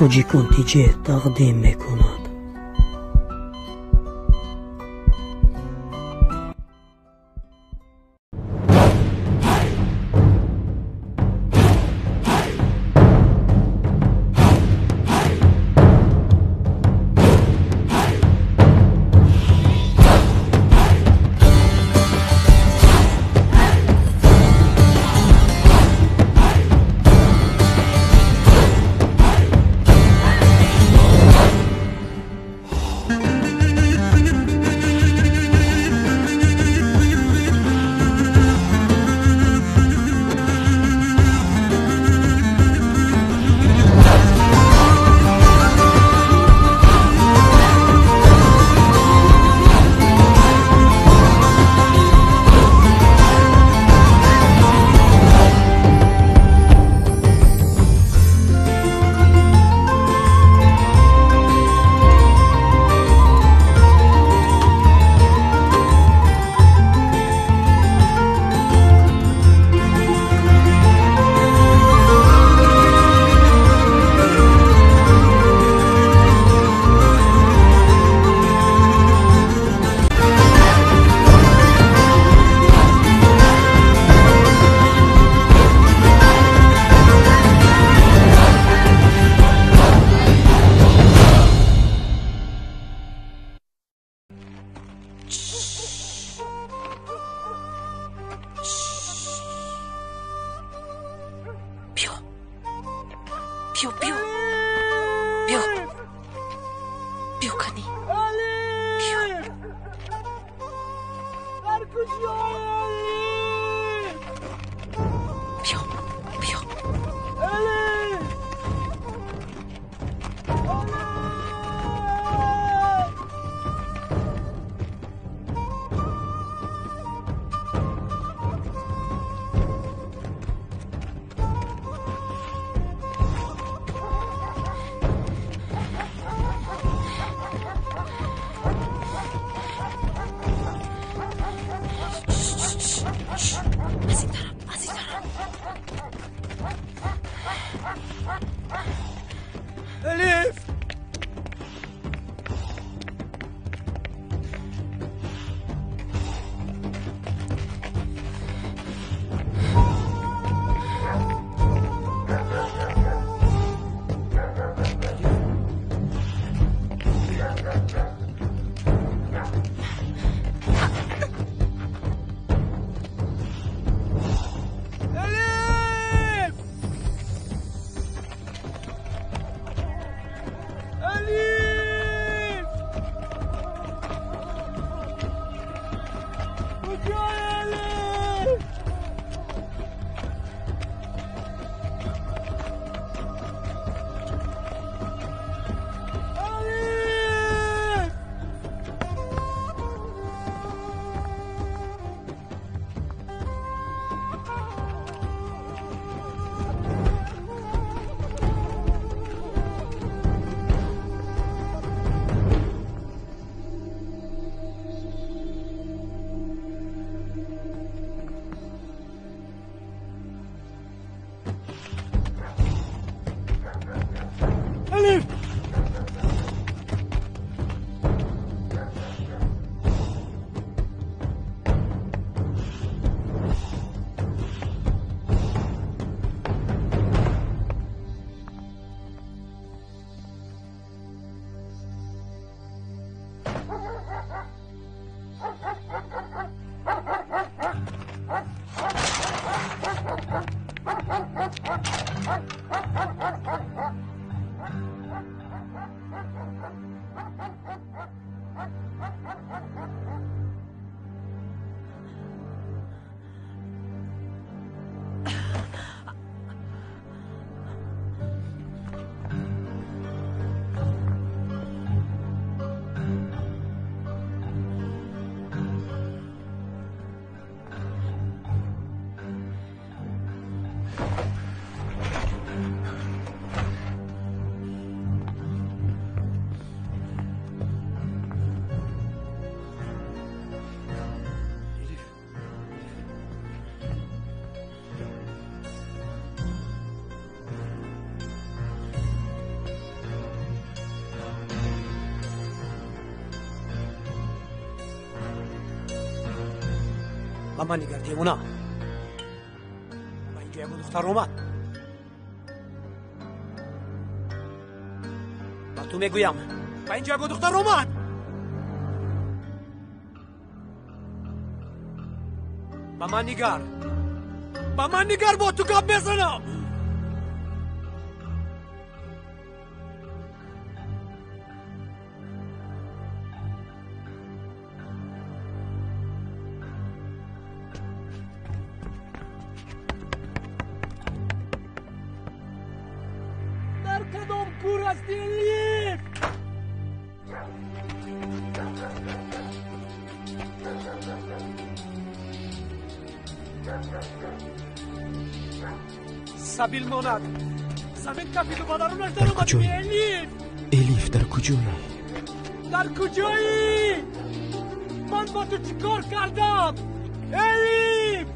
تاجیک نتیجه تقدیم میکند. با من نگر دیوونا. با اینجا یه دختر اومد. با تو میگویم با اینجا یه دختر اومد. با من نگر. با من نگر با تو گپ بزنم. در کدام کور هستی لیف؟ سبیل ماند. زمین کپید و مادرونش در اومد. الیف در کجایی؟ در کجایی؟ من با تو چیکار کردم؟ الیف!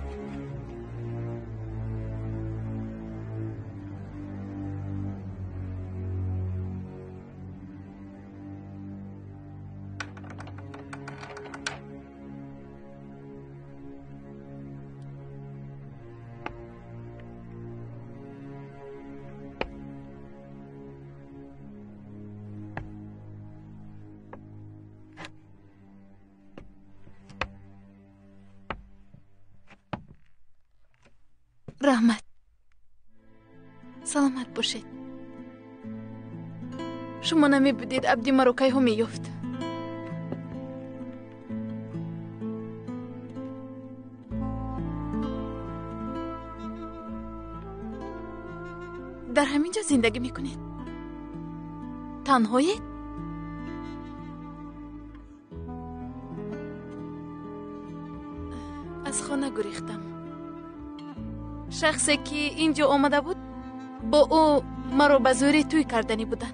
رحمت سلامت باشید. شما نمی بودید عبدی مروکای هم میفت. در همین جا زندگی میکنید؟ تنهایید؟ از خانه گریختم. شخصی که اینجا آمده بود با او مرا به زوری توی کردنی بودن.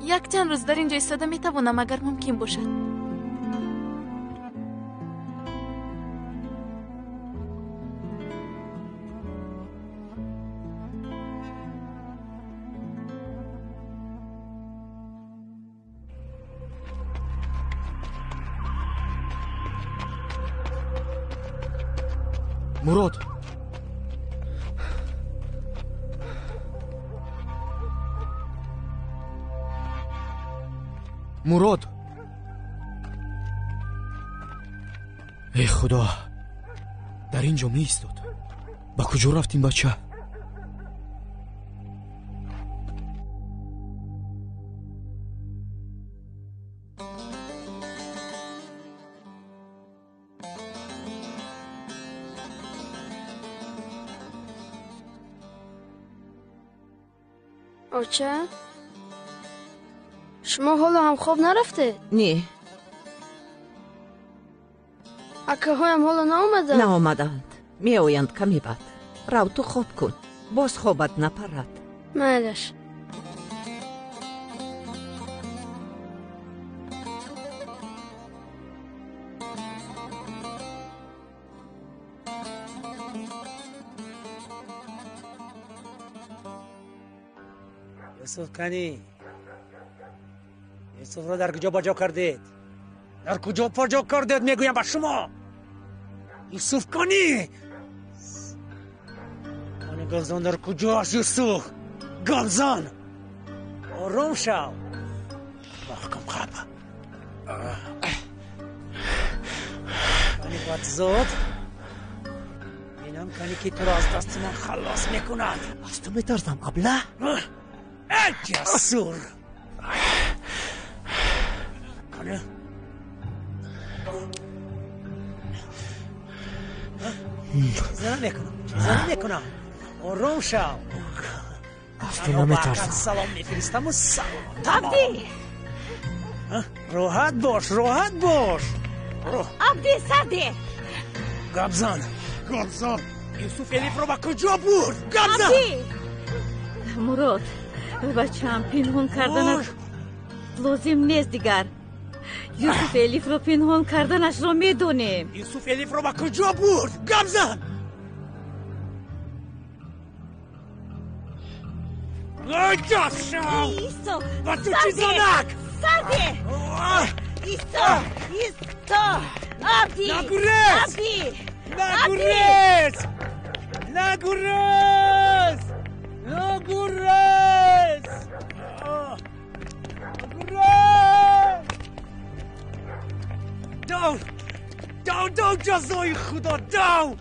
یک چند روز در اینجا ایستاده میتوانم اگر ممکن باشد. مراد مراد ای خدا در اینجا می ایستاد. با کجا رفتیم بچه؟ آچه؟ شما حالا هم خواب نرفته؟ نه. اکه هایم حالا نه آمدند. می آیند کمی بعد. رو تو خواب کن. باز خوابت نپرد. میلش. یوسف کنی یوسف را در کجا باجا کردید؟ در کجا باجا کردید میگویم با شما؟ یوسف کنی من گلزان در کجا است یوسف؟ گلزان آرام شو محکم خواب کنی باید زود اینم کنی که تو را از دست من خلاص میکند. از تو میترسم ابله. ای جسور کنه زنه میکنم آرام شو. از تو نمیترسم. سلام میفرستم و سلام عبدی راحت باش عبدی سرده گبزان یوسف الیف رو با کجا بود؟ گبزان عبدی مراد بچه‌ام پنهون کردنت لازم نیست دیگر. یوسف الیف رو پنهان کردنش رو میدونیم. یوسف الیف رو با کجا برد؟ گم زن! دست شو! ایستا! با تو چی زنک! سرده! ایستا! عبدی! نگو رس! دو جزای خدا دو!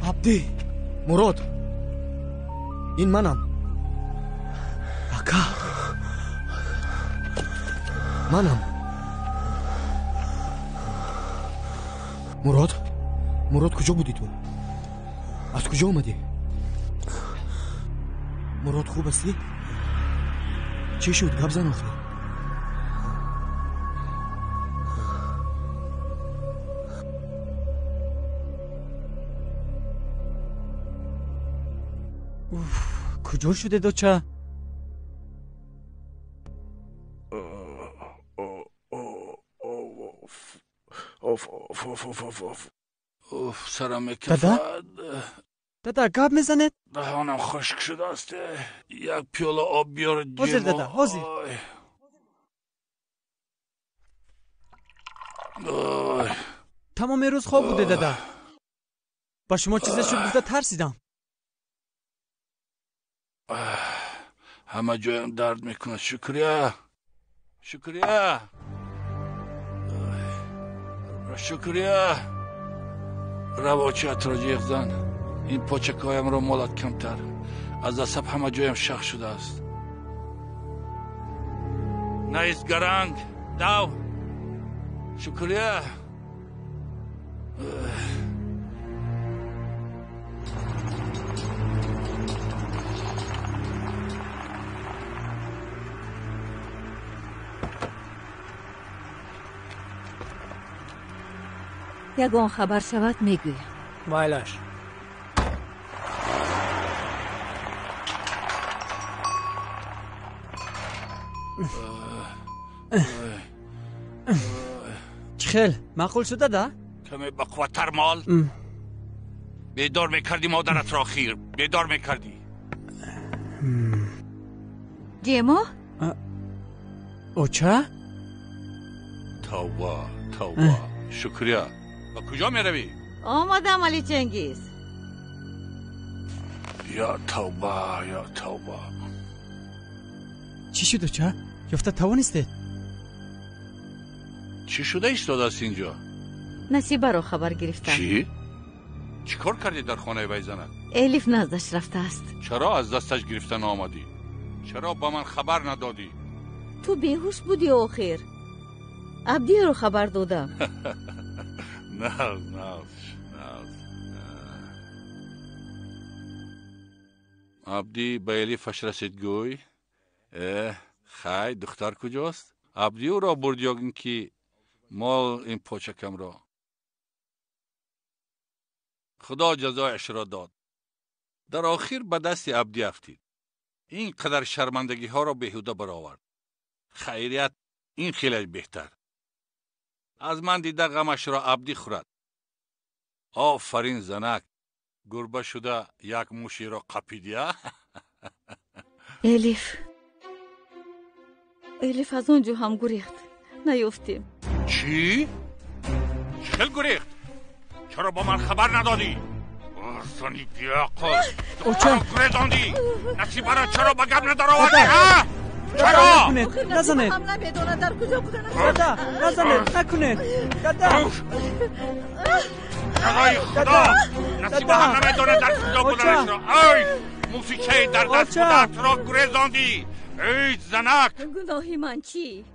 عبدی مراد این منم اکا منم مراد کجا بودی تو؟ از کجا اومدی؟ مراد خوب هستی؟ چی شد؟ گپ زن آخه کجا شده دوچه؟ سرم میکفد. دادا گپ میزنه؟ دهانم خشک شده است. یک پیاله آب بیار جیما. حاضر دادا حاضر. تمام روز خواب بوده دادا. با شما چیزش رو گفته ترسیدم. همه جایم درد میکنه. شکریه روایت را جیغ زن. این پاچکایم را مالت کمتر. از عصب همه جایم شخ شده است. نیست گرنگ دو. شکریه یگان خبر شود میگویم. وایلاش خیل معقول شده ده؟ کمی بقوتر مال. بیدار میکردی مادرت را خیر. بیدار میکردی. جیما؟ اوچه؟ توبه شکریه. با کجا میروی؟ آمدم علی چنگیز. یا توبه چی شد اوچه؟ یفته توانسته؟ چی شده ایستاده است اینجا؟ نصیبه رو خبر گرفتم. چی کار کردی در خانه وی زند؟ الیف نزدش رفته است. چرا از دستش گرفتن آمدی؟ چرا با من خبر ندادی؟ تو بیهوش بودی آخر. عبدی رو خبر دادم. نه عبدی به الیفش رسید گوی. خی دختر کجاست؟ عبدی او را برد یاگن که مال این پاچکم را. خدا جزایش را داد. در آخر به دست عبدی افتید. این قدر شرمندگی ها را بیهوده برآورد. خیریت این خیلی بهتر. از من دیده غمش را عبدی خورد. آفرین زنک. گربه شده یک موشی را قپیدیا. الیف از اونجا هم گریخت. نیفتیم. چی؟ چل گریخت؟ چرا با من خبر ندادی؟ زنی بیاقل. اوچه؟ گریزاندی. نصیبه را چرا با گم ندار آوردی؟ چرا؟ نزنید. هم نمیدونه در کجا بودن. دادا نزنید. نکنید. دادا خدای خدا. نصیبه هم نمیدونه در کجا بودنش را. ای موسیقی در دست بودت را گریزاندی. ای زنک. گناهی من چی؟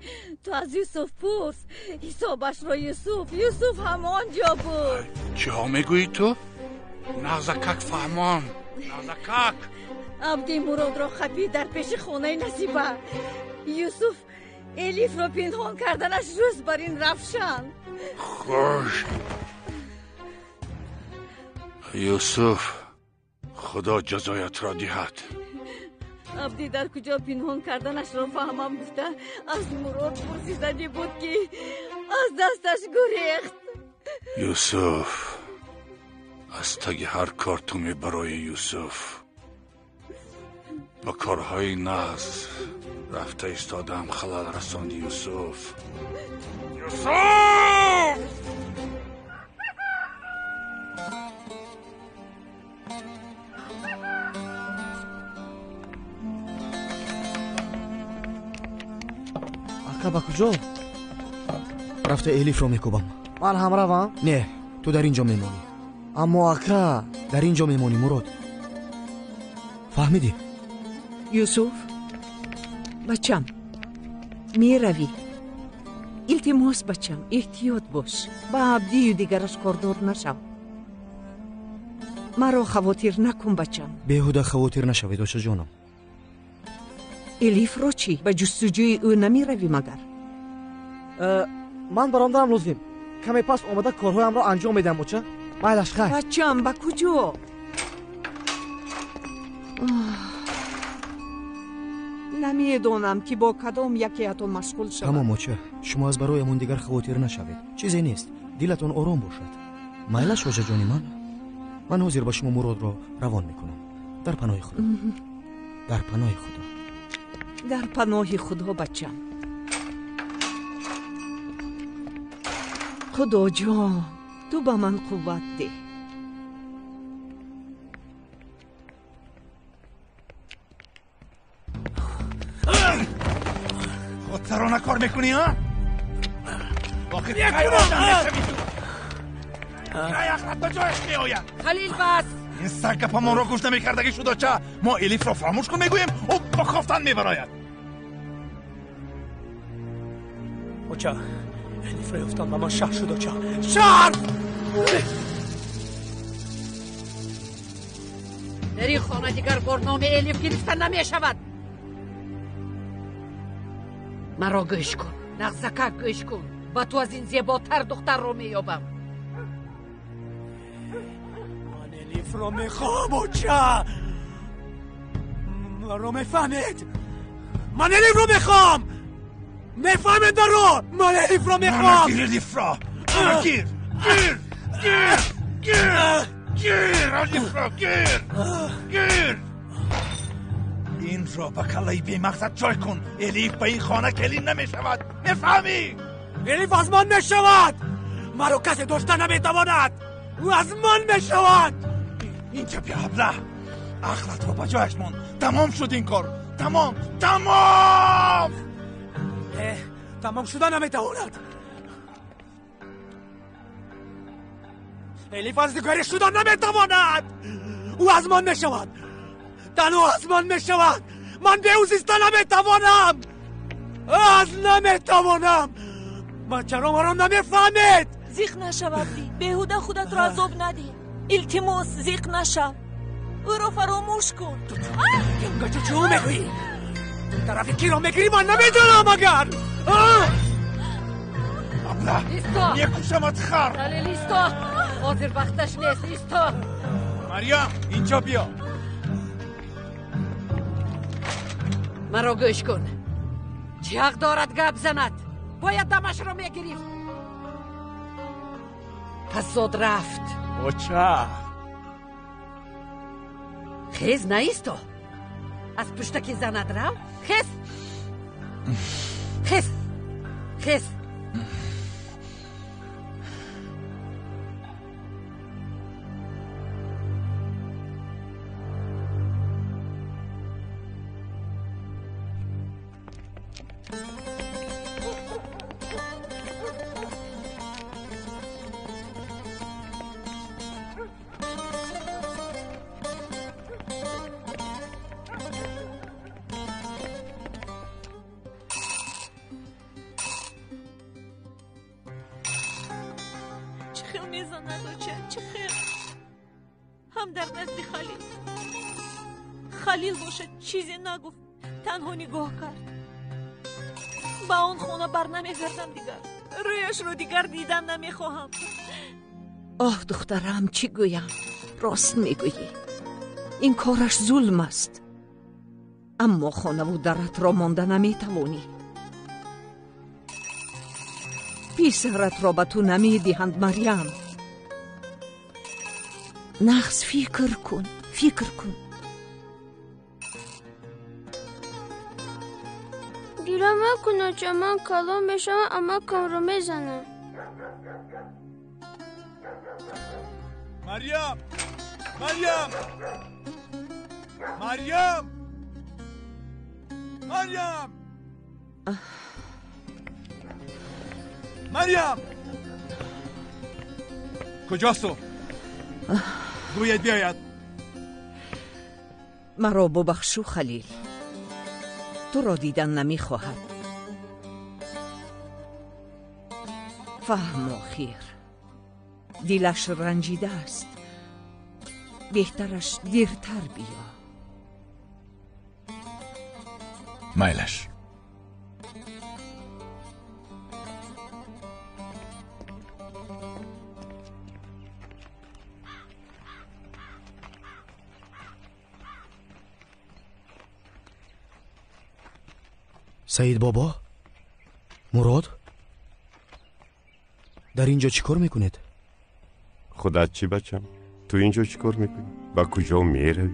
تو از یوسف پرس. حسابش را یوسف همانجا بود. چی ها میگویی تو؟ نغزکک فهمان. نغزکک. عبدی مراد را خپید در پیش خانه نصیبه. الیف رو پنهان کردنش روز بر این رفشان. خوش یوسف، خدا جزایت را دهد. عبدی در کجا پنهان کردنش را فهمم گفته از مراد پرسیدنی بود که از دستش گریخت. یوسف، از تگ هر کار تو می برای یوسف با کارهای ناز رفته ایستادم خلال رساندی. یوسف ака ба куҷо рафта элифро мекӯбам. ман ҳам равам? не, ту дар ин ҷо мемонӣ. аммо ака дар ин ҷо мемонӣ мурод. фаҳмидӣ? یوسف بچم میروی. التماس بچم احتیاط باش. با عبدی و دیگرش کاردار نشو. مرا خواطر نکن بچم. بهوده خواطر نشوید آشا جانم. الیف رو چی؟ به جستجوی او نمیروی مگر؟ ман баром дарам лозим. каме пас омада корҳоямро анҷом медиҳам оча. майлаш хай. بچم به کجا؟ نمیدونم که با کدام یکیتون مشغول شوم. тамом оча, шумо аз бароямон дигар хавотир нашавед. чизе нест. дилатон ором бошад. майлаш ожа ҷони ман ҳозир ба шумо муродро равон мекунам. дар паноҳи худо. дар паноҳи худо. در پناه خدا بچم. خدا جان تو به من قوت ده. خود سرانه کار میکنی ها؟ واقعی خیلی آدم نشوی تو. خیلی اخلط به جایش میآید. خلیل بس. این سگ گپ ما را گوش نمیکردگی شد چه؟ ما الیف را فراموش کن میگوییم او با خفتن میبراید. اوچا الیف را افتان به ما شهر شد اوچا. شهر! در این خانه دیگر برنامه الیف گرفتن نمی شود. مرا گوش کن. نغزکک گوش کن. با تو از این زیباتر دختر رو میابم. الیف رو میخوام اوچا. من رو میفهمید. من الیف رو میخوام. میفهمید رو. من الیف رو میخوام. گیر الیف را. گیر. الیف را گیر. این را به کلای بی مقصد جای کن. الیف به این خانه کلی نمیشود. میفهمی؟ الیف از من میشود. مرا کسی داشته نمیتواند. او از من میشود. اینجا بیا ابله. اخلط رو به جایش من. تمام شد این کار. تمام. تمام شده نمیتواند. الیف از دیگری شدن نمیتواند. او از من میشود. تنها از من میشود. من به او زیستن نمیتوانم. نمیتوانم. بچه را مرا نمیفهمید. زیق نشوید. بهوده خودت را عذاب ندی. التماس زیق نشو. او را فراموش کن. گنگا چه میگویی؟ طرف کی را میگیری من نمیدونم اگر. ابله ایستا. میکشمت خر. خلیل ایستا. حاضر وقتش نیست. ایستا. مریم اینجا بیا. مرا گوش کن. چه حق دارد گپ زند؟ باید دمش را میگیریم. پس زود رفت. اوچا خیز نیستا. از پشتکی زند رو. خیز. هم در نزد خلیل باشد چیزی نگفت. تنها نگاه کرد. به آن خانه بر نمیگردم دیگر. رویش رو دیگر دیدن نمیخواهم. آه دخترم، چی گویم؟ راست میگویی. این کارش ظلم است. اما خانواده‌ات را مانده نمیتوانی. پسرت را به تو نمیدهند مریم. نخس فکر کن. گیرم نکنه چه من کلام بشم اما کم رو میزنم. مریم مریم مریم مریم مریم کجاست تو؟ گوید بیاید. مرا ببخشو خلیل، تو را دیدن نمیخواهد. فهم آخر دلش رنجیده است. بهترش دیرتر بیا. مایلش. سعید بابا، مراد، در اینجا چی کار میکنید؟ خودت چی بچم؟ تو اینجا چی کار میکنی؟ با کجا میروی؟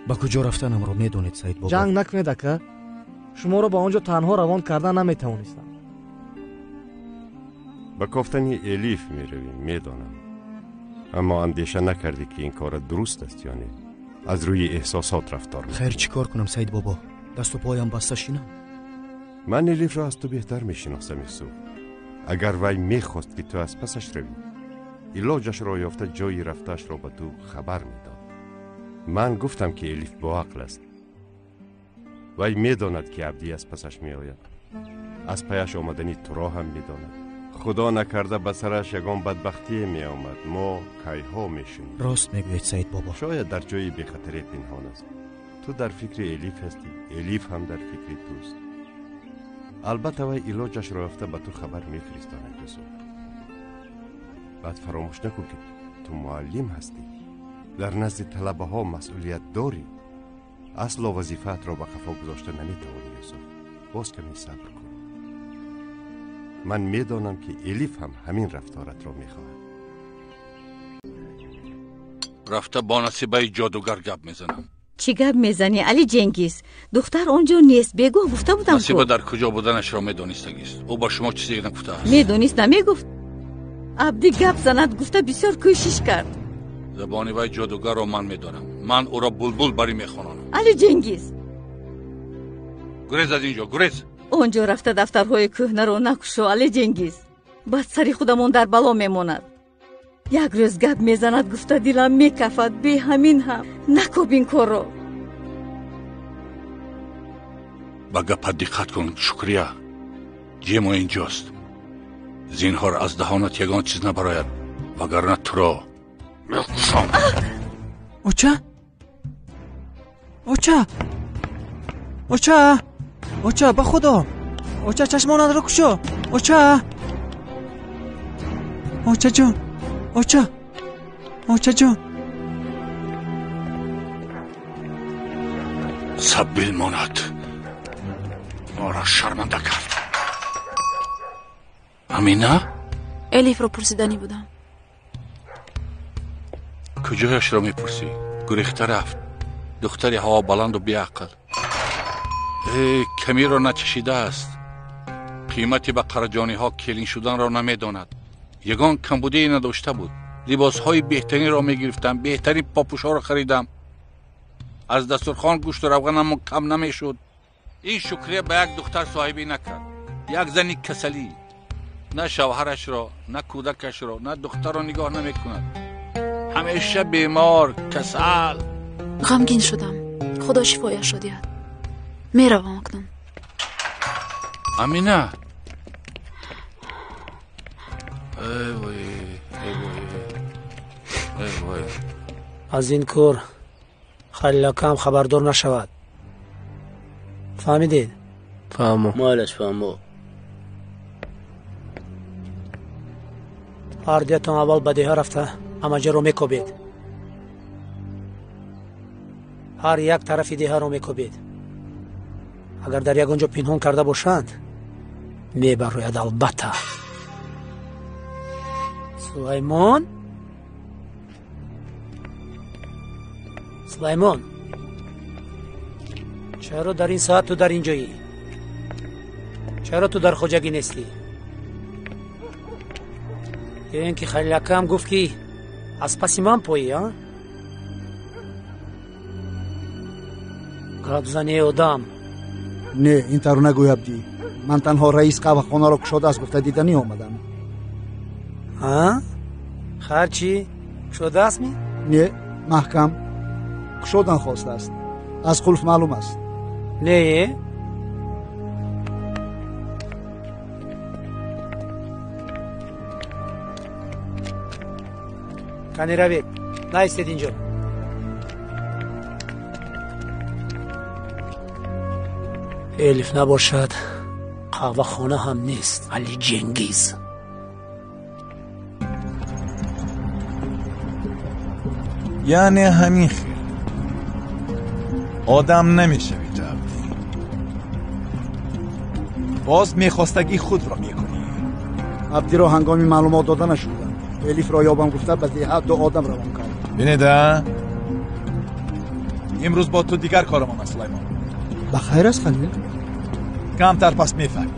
با کجا رفتنم رو میدونید سعید بابا؟ جنگ نکنید اکا. شما رو با اونجا تنها روان کردن نمیتوانستم. با گفتن الیف میروی، میدانم. اما اندیشه نکردی که این کار درست است یا نه؟ از روی احساسات رفتار میکنی. خیر چی کار کنم سعید بابا؟ دست و پایم بسته شینم. من الیف را از تو بهتر میشناسم یوسف. اگر وی میخواست که تو از پسش روی، علاجش را یافته جایی رفتش را به تو خبر میداد. من گفتم که الیف با عقل است. وی میداند که عبدی از پسش میآید. از پیش آمدنی تو را هم میداند. خدا نکرده به سرش یگان بدبختی می آمد. ما کیها میشیم. راست میگوید سعید بابا. شاید در جای بی خطری پنهان است. تو در فکر الیف هستی، الیف هم در فکر توست. البته وی علاجش را یافته به تو خبر میفرستاند یوسف. بعد فراموش نکن که تو معلم هستی. در نزد طلبه ها مسئولیت داری. اصل و وظیفت را به خفا گذاشته نمیتوانی یوسف. باز کمی صبر کن. من میدانم که الیف هم همین رفتارت را میخواهد. رفته با نصیبه جادوگر گپ میزنم. چی گپ میزنی علی جنگیز؟ دختر اونجا نیست. بگو گفته بودم نصیبه در کجا بودنش را میدانستگیست. او با شما چیزی نگفته است؟ میدونست نمیگفت. عبدی گپ زند گفته بسیار کوشش کرد. زبانی وی جادوگر را من میدانم. من او را بلبل بری میخوانم. علی جنگیز گریز از اینجا، گریز. اونجا رفته دفترهای کهنه رو نکشو علی جنگیز. بعد سری خودمون در بلا میموند. یک روز گپ میزند گفته دلم میکفد. به همین هم نکوب این کار رو. با گپ دقت کن شکریه. جیمو اینجاست. زینهار از دهانت یگان چیز نبراید وگرنه تو را میکشم. اوچه؟ اوچه؟ اوچه؟ اوچه به خدا. اوچه چشمانت رو کشو. اوچه؟ اوچه جون. اوچه؟ اوچه جون. سبیل ماند. ما را شرمنده کرد. امینه؟ الیف رو پرسیدنی بودم. کجایش را میپرسی؟ گریخته رفت. دختری هوا بلند و بیعقل. کمی را نچشیده است. قیمتی به قرجانی ها کلین شدن را نمیداند. یگان کمبودی نداشته بود. لباس های بهترین را میگرفتم. بهترین پاپوش ها را خریدم. از دسترخوان گوشت و روغنم کم نمیشد. این شکریه به یک دختر صاحبی نکرد. یک زنی کسلی. نه شوهرش را، نه کودکش را، نه دختر را نگاه نمی کند. همیشه بیمار، کسل. غمگین شدم. خدا شفایش را دهد. میروم اکنون. امینه. ای وای، ای وای، ای وای. از این کار خلیل کم خبردار نشود. فهمیدید؟ مالش فهمو. هردیتون اول به دیه رفته اما جا رو میکوبید. هر یک طرف دیه رو میکوبید. اگر در یک اونجا پنهان کرده باشند میبروید البته. سلیمان چرا در این ساعت تو در اینجایی؟ چرا تو در خوجگی نیستی؟ این که خیلی کم گفت که از پس من پایی ها؟ گاب زنی آدم. نه این تر نگوی عبدی. من تنها رئیس قهوه خانه را کشاده از گفته دیدنی آمدم. ها؟ خرچی؟ کشاده است می؟ نه محکم کشادن خواسته است. از قلف معلوم است. نه کنی روید نایستید اینجا. الف نباشد قهوه خانه هم نیست. علی جنگیز یعنی همین خیر آدم نمیشوی عبدی. باز میخواستگی خود را میکنی. عبدی را هنگامی معلومات داده نشدم. الیف را یابم گفته به دیه 2 آدم روان کرد. بینیده امروز با تو دیگر کارم آمد سلیمان. بخیر است خلیل؟ کمتر پس میفهمی.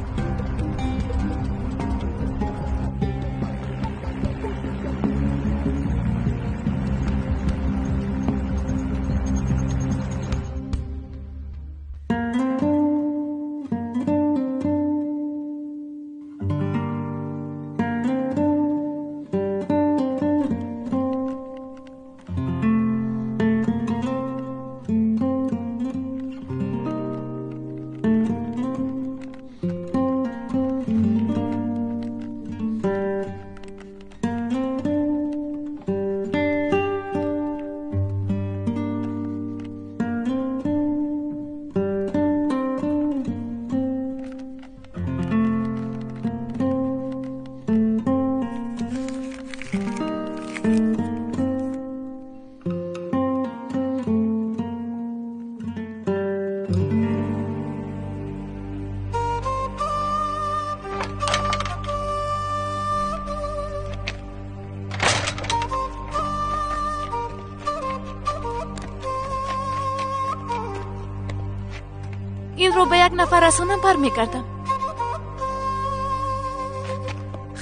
این رو به یک نفر رسانم بر میگردم.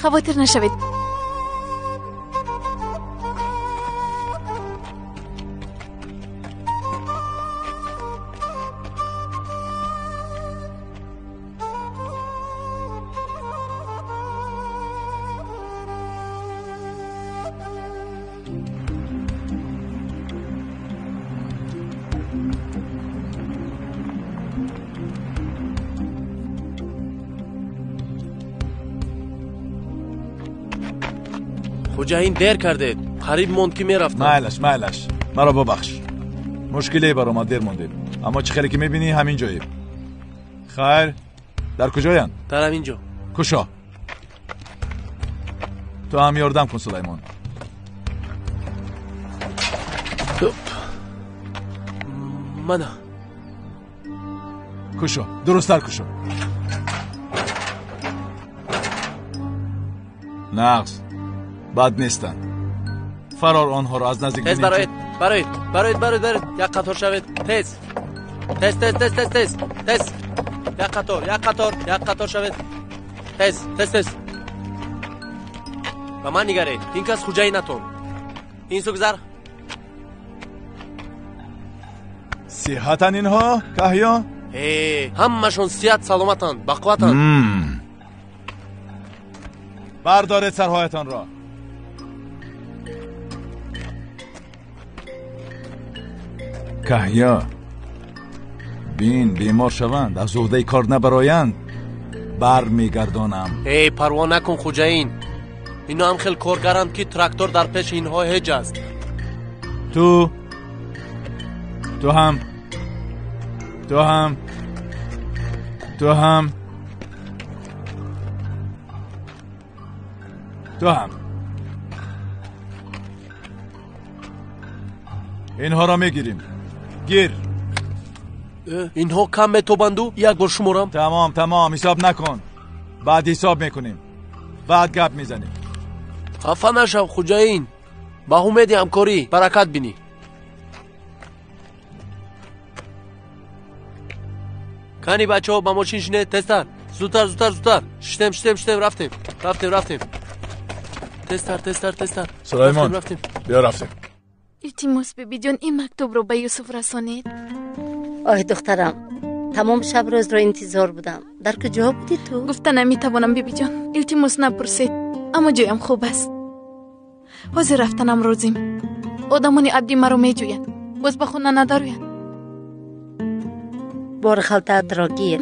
خواطر نشوید. خوجاین دیر کرده. قریب موند که میرفتم. مایلش مرا ببخش. مشکلی برای ما دیر موندیم. اما چه خیلی که میبینی همین جایی. خیر در کجاین؟ در همینجا. کشا تو هم یاردم کن سلیمان. منه کشا درستر کشا. نقص بد نیستن. فرار آنها را از نزدیک تیز برایید یک قطار شوید. تیز یک قطار شوید. تیز و من نگره. این کس خوجایی نتون. این سو گذر. صحتن اینها کهیا؟ همشون صحت سلامتن بقوتن. بردارید سرهایتان را. کهیا بین بیمار شوند از عهده کار نبرایند بر میگردانم. پروا نکن خوجاین. اینا هم خیلی کارگرند که تراکتور در پیش اینها هیچ است. تو هم تو هم اینها را میگیریم. گیر. اینها کم به تو بندو؟ یک بار شمارم. تمام حساب نکن. بعد حساب میکنیم. بعد گپ میزنیم. خفه نشو خوجاین. با امید همکاری برکت بینی. کنی بچه ها با ماشین شینه تستر. زودتر شتم رفتیم. تستر سلیمان بیا رفتیم. التماس بیبی جان این مکتوب رو به یوسف رسانید. آه دخترم تمام شب روز رو انتظار بودم. در کجا بودی تو؟ گفتن نمیتوانم بیبی جان. التماس نپرسید اما جایم خوب است. حاضر رفتنم روزیم. آدمانی عادی مرا میجوین. باز به خونه نداروین. بار خلطت را گیر.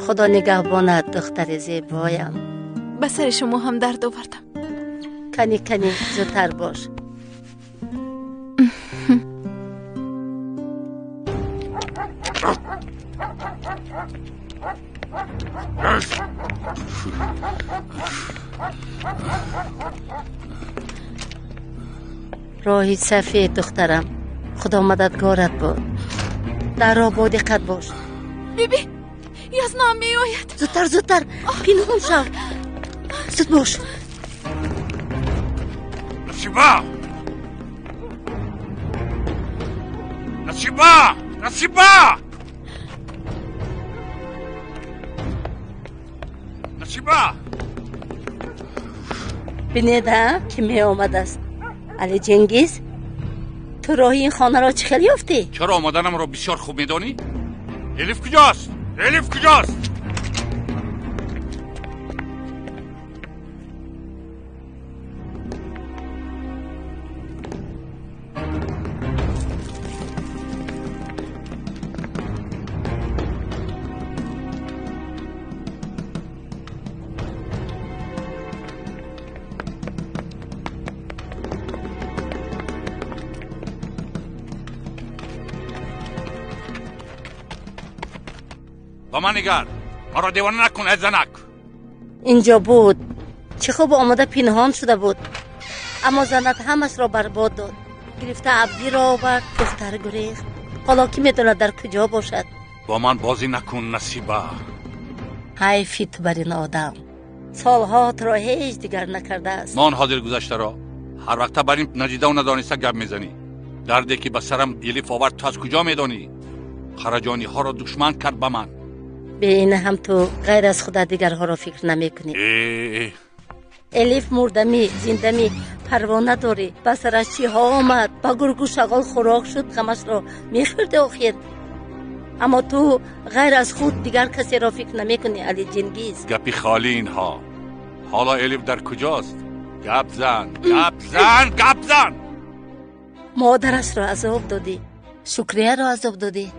خدا نگهبانت دختر زیبایم. به سر شما هم درد آوردم. کنی زودتر باش. راهی سفید دخترم. خدا مددگارت باد. در را با دقت باش. بیبی یزنام می آید. زودتر پینهون شو. زود باش. نصیبا بینیده که می آمد است. علی جنگیز تو راهی این خانه را چه خیلی یافتی؟ چرا آمدنم را بسیار خوب میدانی؟ الیف کجاست؟ با من نگر. ما را دیوانه نکن از زنک. اینجا بود. چه خوب آمده پنهان شده بود. اما زنت همش را برباد داد. گرفته عبدی را آورد. دختر گریخت. حالا کی میدونه در کجا باشد؟ با من بازی نکن نصیبه. حیفی تو بر این آدم. سالها تو را هیچ دیگر نکرده است. من حاضر گذشته را هر وقت بر این نجیده و ندانسته گپ میزنی. دردی که به سرم الیف آورد تو از کجا میدانی؟ خرجانی ها را دشمن کرد به من. به این هم تو غیر از خدا دیگرها را فکر نمی کنی. الیف مردمی زندمی پروانه داری. به سرش چی ها آمد. با گرگو شغال خوراک شد. غمش را میخورده آخر. اما تو غیر از خود دیگر کسی را فکر نمی کنی علی جنگیز. گپی خالی اینها. حالا الیف در کجاست؟ گپ زن. مادرش را عذاب دادی. شکریه را عذاب دادی.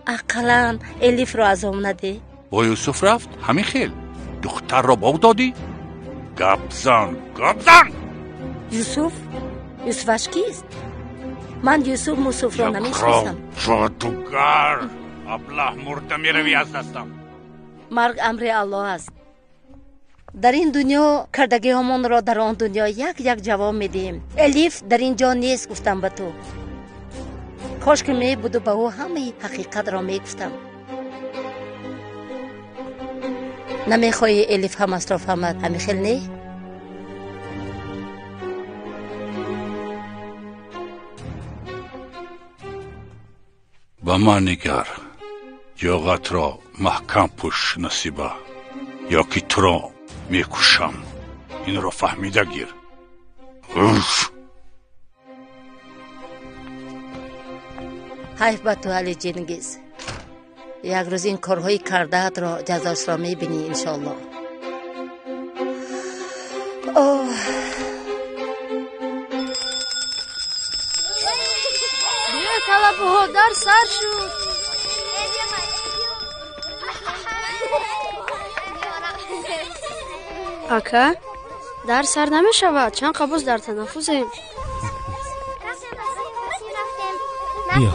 اقلا الیف را عذاب ندی. با یوسف رفت همین خیل. دختر را باو دادی. گپ زن. یوسفش کیست؟ من یوسف را نمیشناسم. جادوگر. ابله مرده میروی از دستم. مرگ امر الله است. در این دنیا کردگی همون را در آن دنیا یک جواب میدیم. الیف در اینجا نیست گفتم به تو. کاش که می بود و به او همه حقیقت را میگفتم. نمیخوای الیف هم است را فهمد همین خیل نه؟ با من نگر. جاغت را محکم پوش نصیبه. یا که تو را میکشم. این را فهمیده گیر. حیف به تو علی جنگیز. یک روز این کارهای کردهت را جزاش را میبینی انشالله. بیا کلبه ها در سر شد. اکا در سر نمی شود. چند قبوز در تنفسیم. بیا.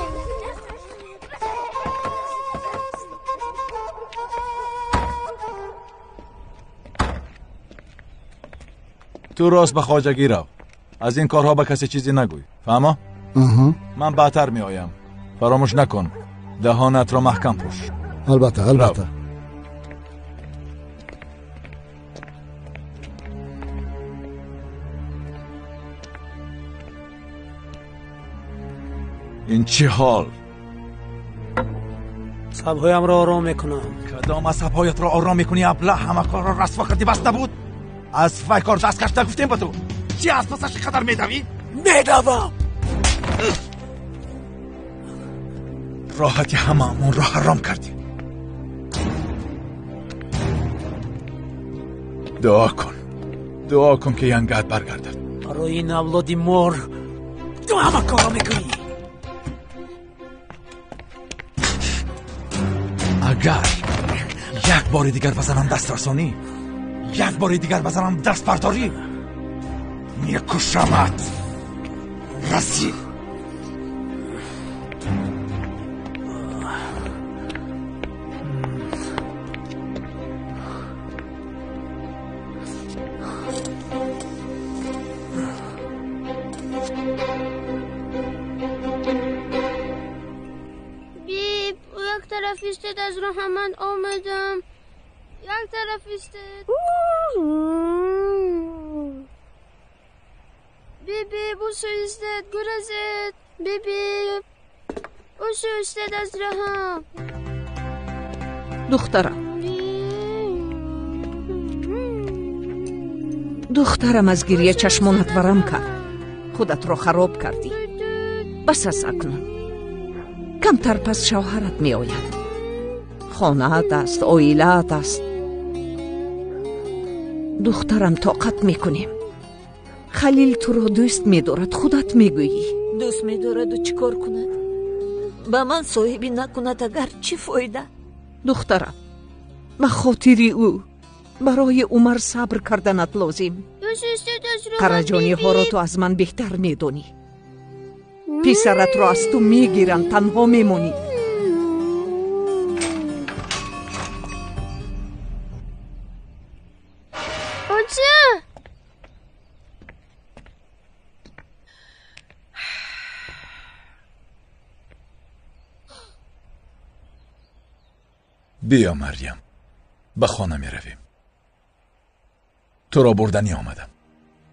تو راست به خواجگی رو. از این کارها به کسی چیزی نگوی. فهمه؟ من بعدتر می آیم. فراموش نکن. دهانت را محکم پوش. البته. این چی حال؟ سبهایم را آرام میکنم. کدام سبهایت را آرام میکنی ابله؟ همه کار را رسوا کردی بس نبود؟ از فکر دست کشته گفتیم به تو. چی از پسش قدر میدوی؟ میدوم. راحتی هممون را حرام کردی. دعا کن که ینگت برگردد. برای این اولادی مر تو همه کارا میکنی. اگر یک بار دیگر بزنم دست رسانی، یک بار دیگر بزنم دست برداری، میکشمت. رسید. از راه من آمدم. یک طرف ایستد. بیبی بوسو ایستد. گرزد. بیبی بوسو ایستد از راه. دخترم از گریه چشمانت ورم کرد. خودت را خراب کردی. بس از اکنون کمتر پس شوهرت می آید. خانه‌ات است، عائله‌ات است. دخترم طاقت میکنیم. خلیل تو را دوست می‌دارد. خودت میگویی دوست می‌دارد و چیکار کند؟ با من صاحبی نکند اگر چی فایده؟ دخترم به خاطر او برای عمر صبر کردنت لازم. قرجانی ها را تو از من بهتر میدانی. پسرت را از تو میگیرن، تنها میمونی. بیا مریم، به خانه می رویم. تو را بردنی آمدم.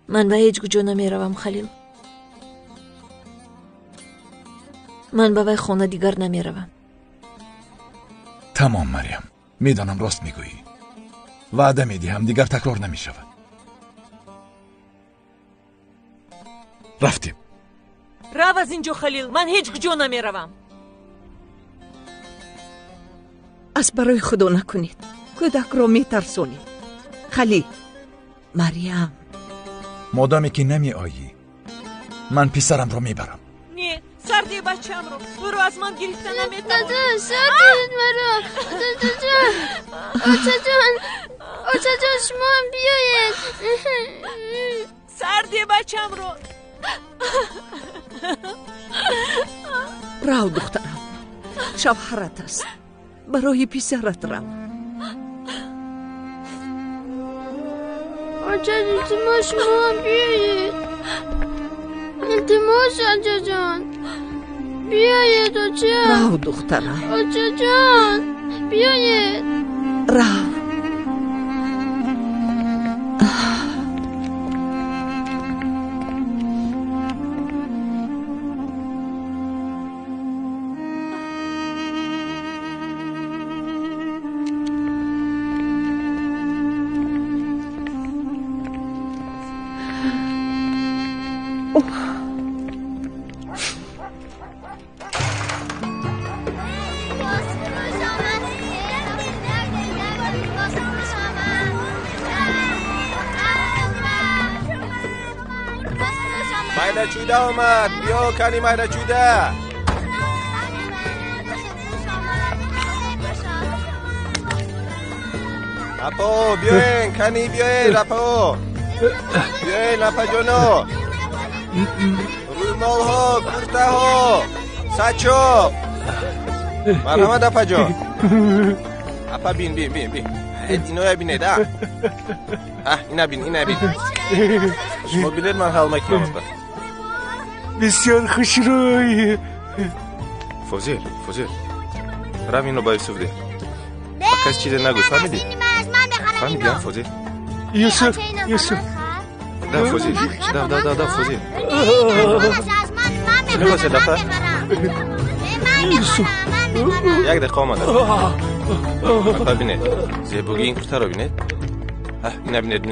من به هیچ کجا نمی روم خلیل. من به خانه دیگر نمی روم. تمام مریم، میدانم راست میگویی. وعده میدهم دیگر تکرار نمی شود. رفتیم. رو از اینجا خلیل، من هیچ کجا نمی روم. از برای خدا نکنید. کودک را می ترسونید. خلیل، مریم، مادامی که نمی آیی من پسرم را می برم. نه، سردی بچم رو برو از من گرفته نمی توانی. دادا سردی مرو. دادا جان آچا جان شما هم بیایید. سردی بچم رو. راو دخترم، شوهرت است. برای پسرت رو. آچا التماس شما هم بیایید. التماس آچا جان بیایید. آچا راو دخترم. آچا جان بیایید. راو. مایده چوده آمد. بیا کنی مایده چوده. لپو بیاین کنی بیاین. لپو بیاین. لپا جانو رومال ها، کرته ها، Sacho. Marhamat apa jo? Apa bin. اینو ببینید اینا بین شما بینید من حال میکنم بسیار خوش روی فوزیل رم اینو با یوسف ده با کس چیز نگو فهمیدی؟ فهمیدی هم فوزیل؟ یوسف ده فوزیل ده فوزیل نگوسه دفعه یوسف یک دقیقه آمده ببینید زیبوگی این کرتا رو بینید اینا بینید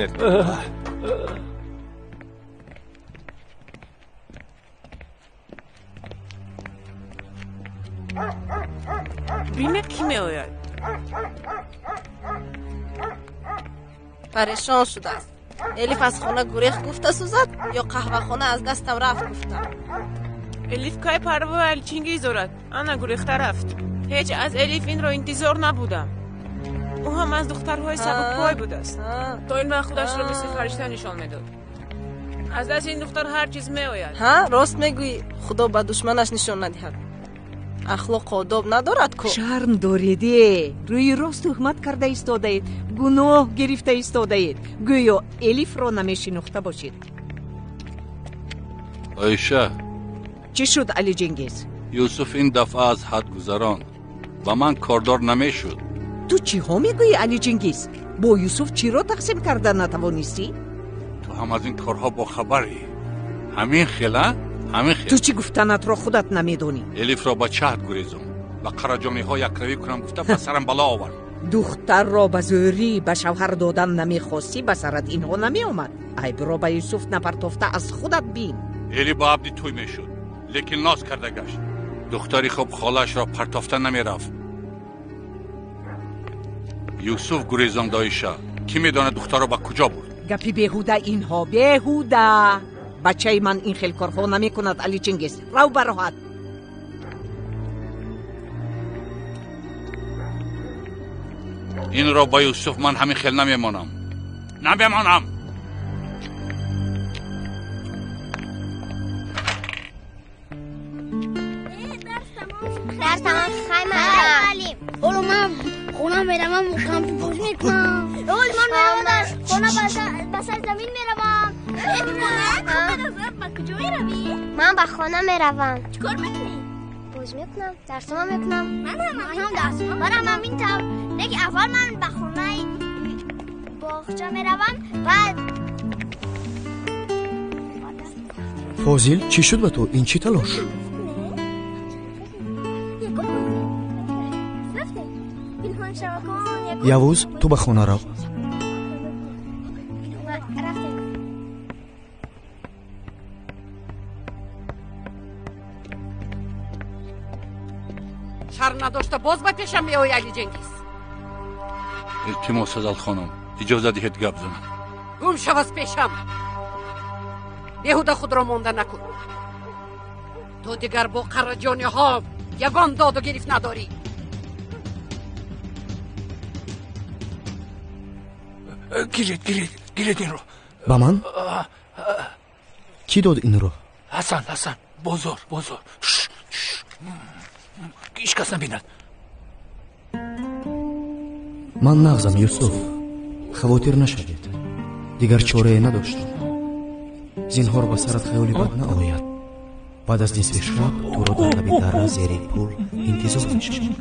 بینه کی می آید پریشان شده است الیف از خانه گریخ گفته سوزد یا قهوه خانه از دستم رفت گفتم الیف که پروا الچینگی زورد انا گریخته رفت هیچ از الیف این را انتظار نبودم او هم از دخترهای سبک‌پای بود است تا این وقت خودش را مثل فرشته نشان میداد از دست این دختر هر چیز می آید راست میگویی خدا به دشمنش نشان ندهد اخلاق و آداب ندارد کو شرم داریدی روی راست تهمت کرده ایستاده اید گناه گرفته ایستاده اید گویا الیف را نمیشناخته باشید عایشه چی شد علی جنگیز یوسف این دفعه از حد گذراند و من کاردار نمیشد تو چی ها میگویی علی جنگیز با یوسف چی را تقسیم کرده نتوانستی تو هم از این کارها با خبری همین خیل تو چی گفتنت را خودت نمیدونی الیف را با چهد گریزم و قراجانی ها یک روی کنم گفته به سرم بلا آورد دختر را به زوری به شوهر دادن نمیخواستی به سرت اینها نمی آمد عیب را به یوسف نپرتافته از خودت بین الی با عبدی توی میشد لیکن ناز کرده گشت دختری خوب خالش را پرتافته نمی رفت یوسف گریزان دایشه کی میدانه دختر را به کجا برد گپی بیهوده اینها بیهوده بچه من این خیل کارها نمی کند علی چنگیز رو براحت این را با یوسف من همین خیل نمیمانم درس تمام خیلی معلم اولو من خونه میروم کمپی پوش میکنم اول من میروم در خونه بسر زمین میروم با کجایی روی؟ من با خونه میروم چکار میکنی؟ پوز میکنم درسم میکنم من هم درسم برم همین طور لیکن اول من با خونه باغچه میروم بعد فوزیل چی شد به تو این چی تلاش؟ یوز تو به خونه رو شرم نداشته باز به پیشم بیایی علی جنگیز التماس از خانم اجازه دهید گپ زنم گم شو از پیشم بیهوده خود را مانده نکن تو دیگر با قراجانی ها یگان داد و گرفت نداری گیرید این رو با من؟ کی داد این رو؟ حسن بزرگ هیچ کس نبیند من نغزم یوسف خواطر نشدید دیگر چاره نداشتم زینهار با سرت خیالی بد نآید بعد از نصف شب تو را در لبی در زیر پول انتظار میشم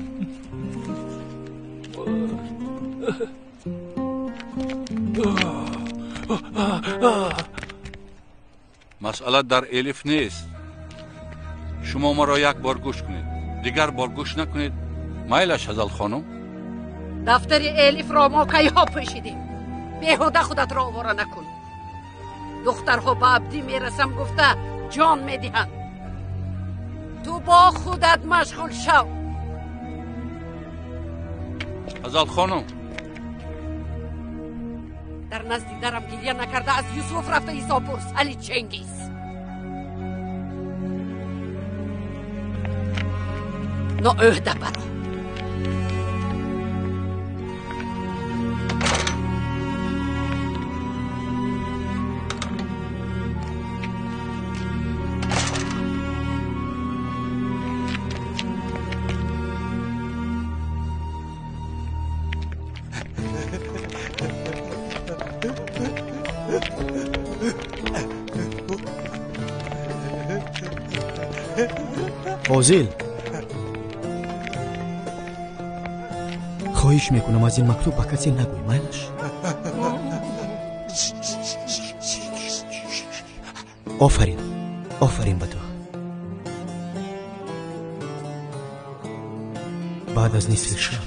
مسئله در الیف نیست شما ما را یک بار گوش کنید دیگر بار گوش نکنید مایلش هزل خانم دفتر الیف را ما کی ها پوشیدیم بیهوده خودت را آواره نکن دخترها با عبدی میرسم گفته جان میدهند تو با خودت مشغول شو هزل خانم در نزد درم گریه نکرده از یوسف رفته ایسا پرس علی چنگیز ناعهده برا فاضل خواهش میکنم از این مکتوب به کسی نگوی مایلش. آفرین به تو. بعد از نصف شب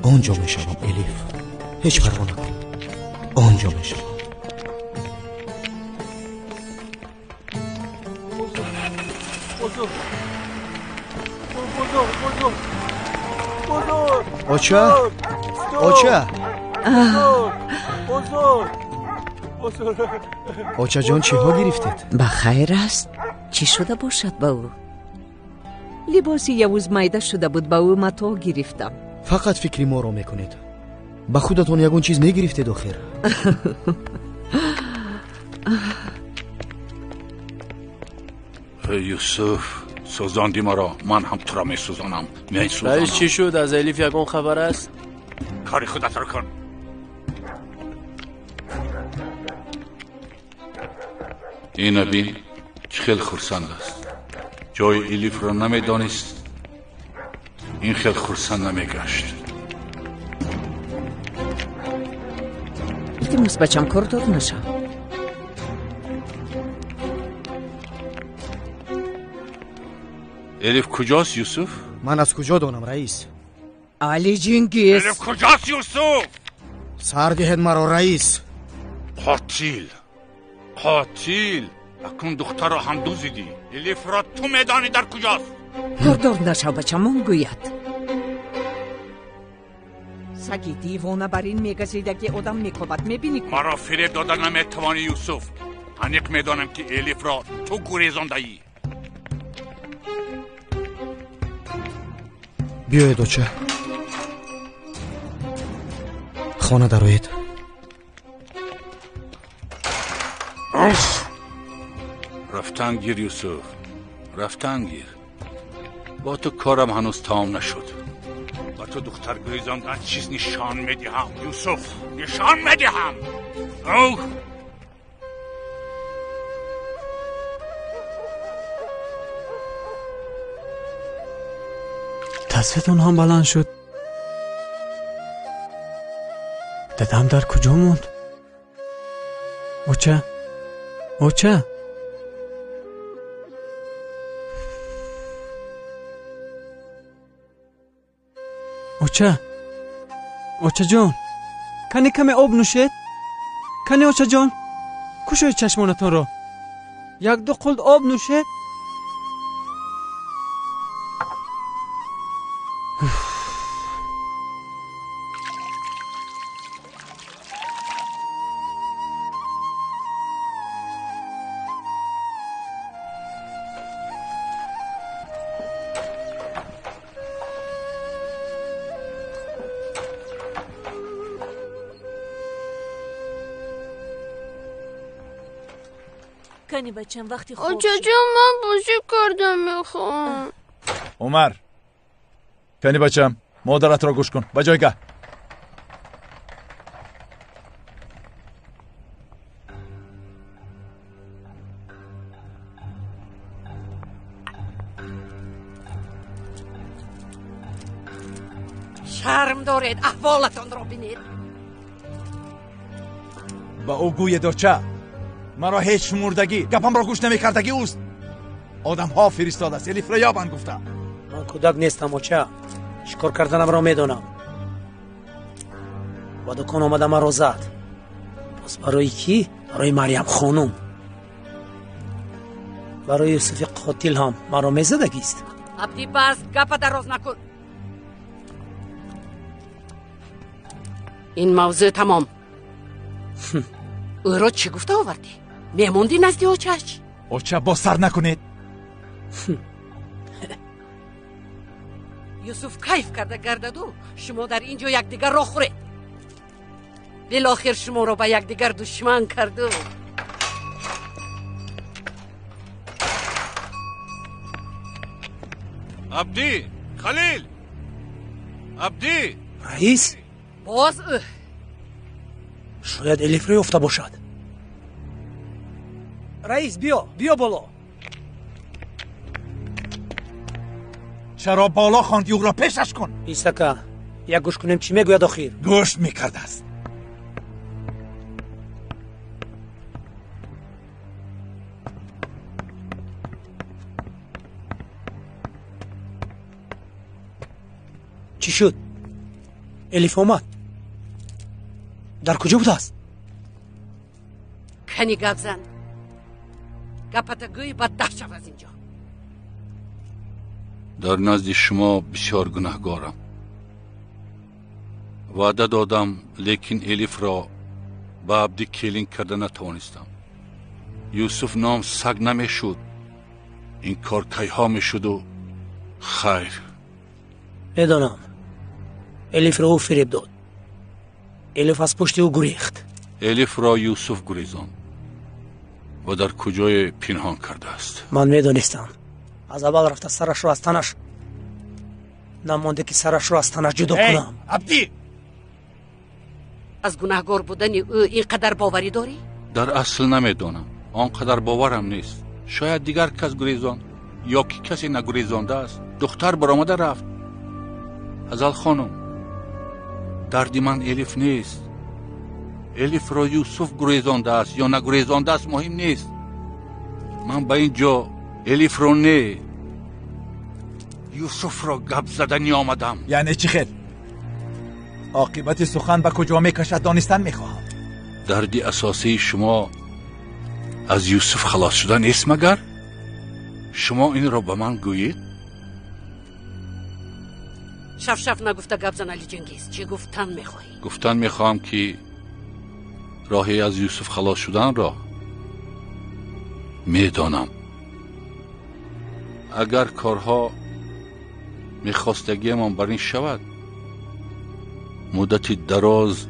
آنجا میشوم الیف، هیچ پروا نکن. آنجا میشوم. اوچا جان چی ها گرفتید؟ بخیر است؟ چی شده باشد با او؟ لباسی یوز میده شده بود با او متا گرفتم. فقط فکری ما رو میکنید. با خودتون یگون چیز میگرفتید آخر. یوسف سوزاندی ما را، من هم تو را میسوزانم. رئیس چی شد؟ از الیف یگون خبر است؟ کاری خودت را کن. این بین خیلی خرسند است. جای الیف را نمیدانست، این خیلی خرسند نمیگشت. التماس بچم کار دار نشم. الیف کجاست یوسف؟ من از کجا دانم رئیس؟ علی جنگیز. الیف کجاست یوسف؟ سر دهد مرا رئیس. قاتل اکن دختر را هم دوزیدی. الیف را تو میدانی در کجاست؟ کردار نشو بچم من گوید. سگی دیوانه بر این میگزیده که آدم میکوبد. میبینی که مرا فریب دادن نمیتوانی یوسف. انیق میدانم که الیف را تو گریزانده ای. بیاید اوچه خانه درآیید. رفتن گیر یوسف، رفتن گیر. با تو کارم هنوز تمام نشد. با تو دختر گریزاندن چیز نشان میدهم یوسف، نشان میدهم. دستتون هم بلند شد. ددم در کجا موند؟ اوچه اوچه جان کنی کمی آب نوشید؟ کنی اوچه جان کشوی چشمانتون رو یک دو قلد آب نوشید؟ کنی بچم وقتی خوب اوچه جان من بازی کردم میخوام. عمر کنی بچم مادرت را گوش کن به جایگاه. شرم دارید احوالتان را بینید. با او گوی دوچه مرا هیچ مردگی گپم را گوش نمی کردگی اوست. آدم ها فرستاده است الیف را یابن گفته. من کودک نیستم اوچه، شکار کردنم را میدونم. با دکان آمده مرا زد. پس برای کی؟ برای مریم خانم. برای یوسف قاتل هم مرا میزدگیست. عبدی بس گپ دراز نکن. این موضوع تمام. او را چی گفته آوردی؟ میموندی نزدی اوچهش؟ اوچه با سر نکنید. یوسف کیف کرده گرددو شما در اینجا یکدیگر را خورید. بالاخره شما را به یکدیگر دشمن کردو. عبدی، خلیل، عبدی. رئیس باز شاید الیف روی افته باشد. رئیس بیا بالا. چرا بالا خواندی او را پیشش کن؟ ایستکه یک گوش کنیم چی میگوید آخیر. گوش میکرده است. چی شد؟ الیف آمد. در کجا بود است؟ کنی گپ زن. گپت گوی بدتر شو از اینجا. در نزد شما بسیار گناهگارم. وعده دادم لیکن الیف را به عبدی کلین کرده نتوانستم. یوسف نام سگ نمیشد. این کار کیها میشد و خیر. میدانم الیف را او فریب داد. الیف از پشت او گریخت. الیف را یوسف گریزان و در کجای پنهان کرده است؟ من میدانستم. از اول رفته سرش را از تنش نمانده که سرش را از تنش جدا کنم. عبدی از گناهگار بودن او اینقدر باوری داری؟ در اصل نمیدانم. آنقدر باورم نیست. شاید دیگر کس گریزان یا که کسی نگریزانده است. دختر برآمده رفت. ازل خانم، دردی من الیف نیست. الیف را یوسف گریزانده است یا نگریزانده است مهم نیست. من به اینجا الیف را نه یوسف را گپ زدنی آمدم. یعنی چی خیر؟ عاقبت سخن به کجا میکشد دانستن میخواهم. دردی اساسی شما از یوسف خلاص شدن است مگر؟ شما این را به من گویید؟ شف نگفته گپ زن علی جنگیز. چی گفتن میخواهی؟ گفتن میخواهم که راهی از یوسف خلاص شدن را میدانم. اگر کارها میخواستگی من بر این شود، مدتی دراز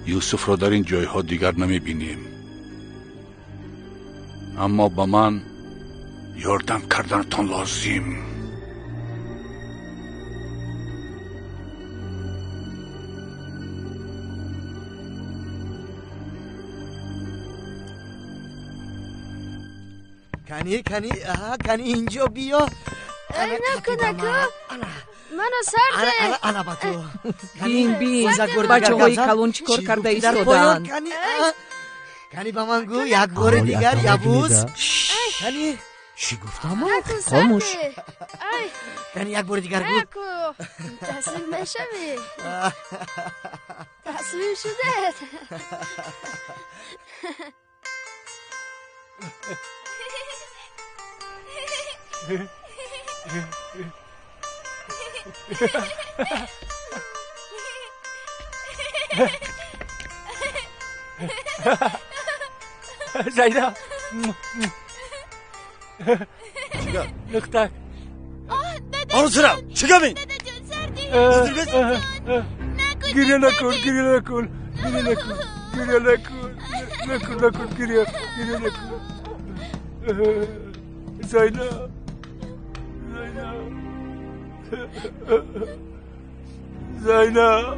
یوسف را در این جایها دیگر نمیبینیم. اما به من یاردم کردنتان لازم. کنی اینجا بیا. نکو منو سرده. انا با تو. بین بچه های کلون چی کار کرده ایستادن؟ کنی با من گو یک بار دیگر یبوز. کنی چی گفتم؟ خاموش. کنی یک بار دیگر گو. تسلیم نشوی. تسلیم شده. زیدا دختر آنو سرم چیکار می؟ گریه نکن زینا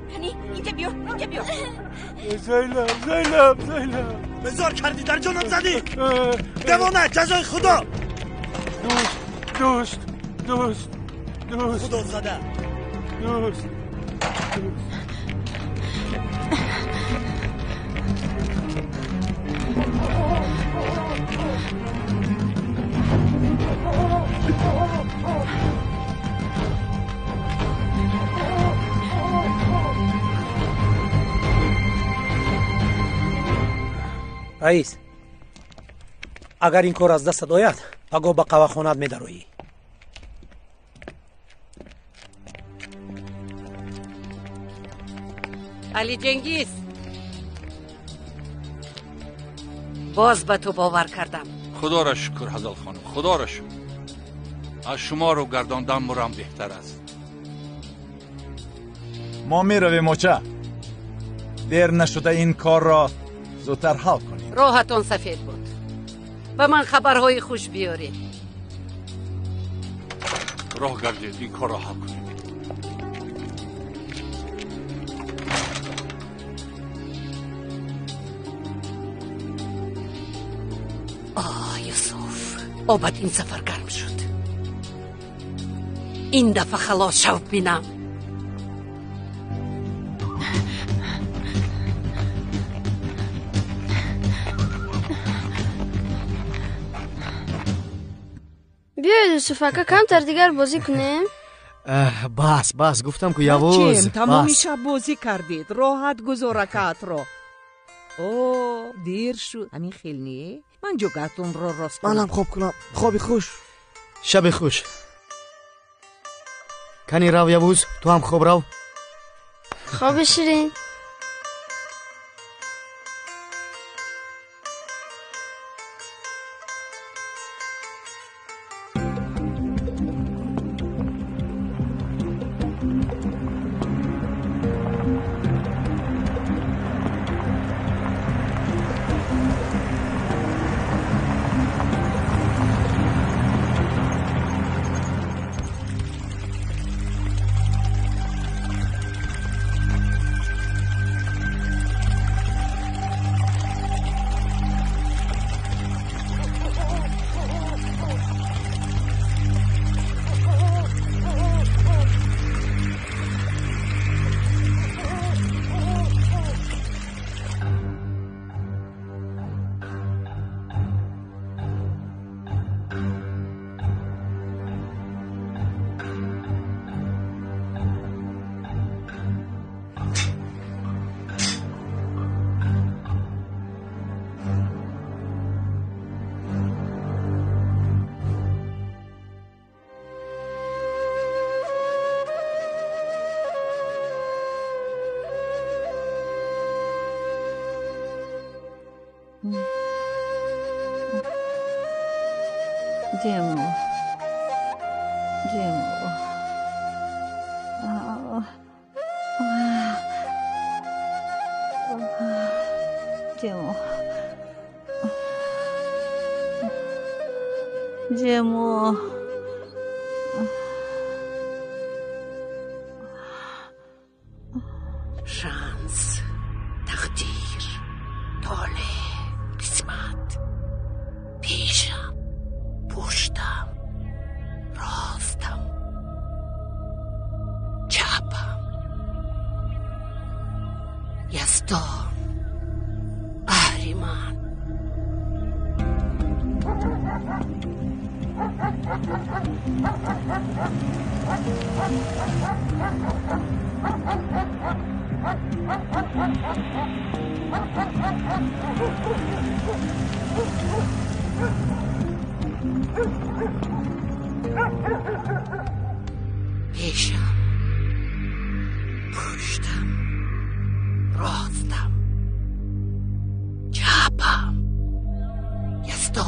کنی اینجا بیا زینب بزار کردی در جانم زدی. دوانه جزای خدا. دوست خدا زده. دوست رئیس، اگر این کار از دست آید پگاه به قهوه خانت میدرویی. علی جنگیز، باز به تو باور کردم. خدا را شکر حضرت خانم، خدا را شکر. از شما رو گرداندن مرام بهتر است. ما میرویم موچه. دیر نشده این کار را زودتر حل کنیم. راحتون سفید بود. به من خبرهای خوش بیاری. راه گردید این کار را حل کنیم. آبت این سفر گرم شد. این دفعه خلاص شو بینم. بیاید یوسفکا کمتر دیگر بازی کنیم. بس گفتم که یواز بچیم تمامی شب بازی کردید. راحت گذار رکعت را. دیر شد. همین خیلی نیه. من جوگتون را راست کنم. منم خواب کنم. خوابی خوش. شب خوش. کنی رو یوز تو هم خواب رو. خواب شیرین. Demo. شانس، تقدیر، طالع، قسمت، پیشم، پشتم، راستم، چپم، یزدان، اهریمن. پیشم، پشتم، راستم، چپم، یزدان،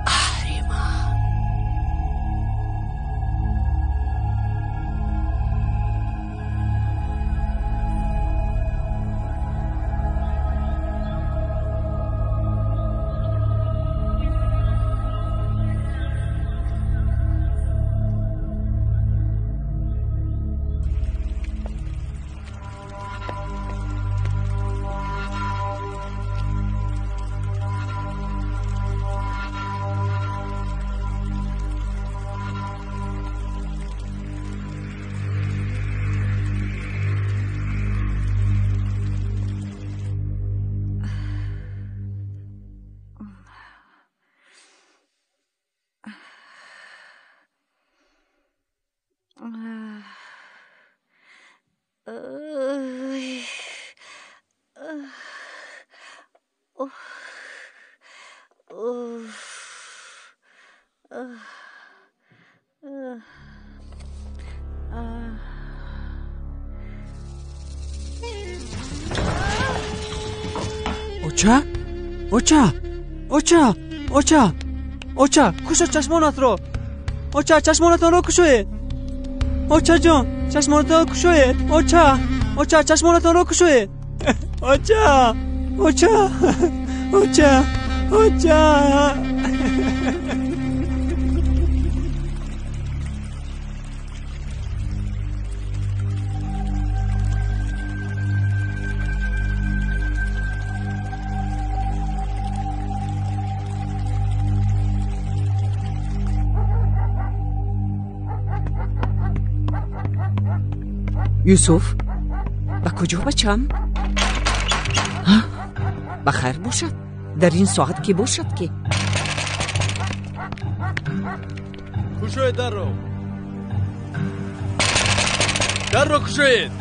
اهریمن. اوچا کشو چشمانت رو. اوچا چشمانت رو کشوه. اوچا جان چشمانت رو کشوه. اوچا چشمانت رو کشوه. اوچا یوسف با کجا بچم؟ بخیر باشد. در این ساعت که باشد که کشوید در رو کشوید.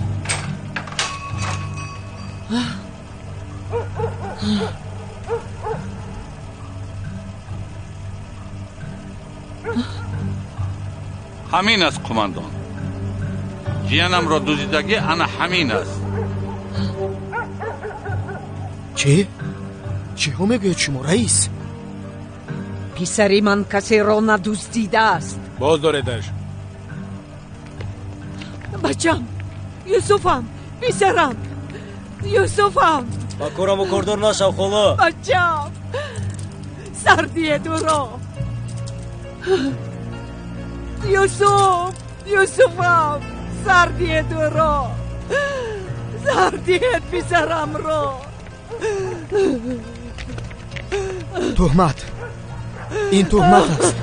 همین است قماندان. جیانم را دزدیدگی انا همین است. چی ها میگوید شما رئیس؟ پسری من کسی را ندزدیده است. باز داریدش. بچم، یوسفم، پسرم، یوسفم. با کورامو کردور نشو خلا. بچم، سردی دورا. یوسفم، سردی دورا. سردیت پسرم را. تهمت، این تهمت است.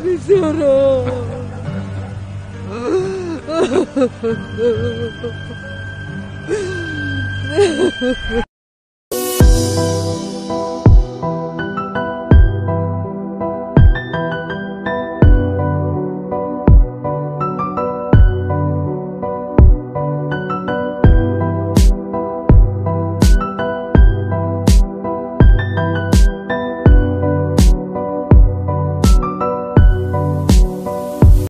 بیزارم.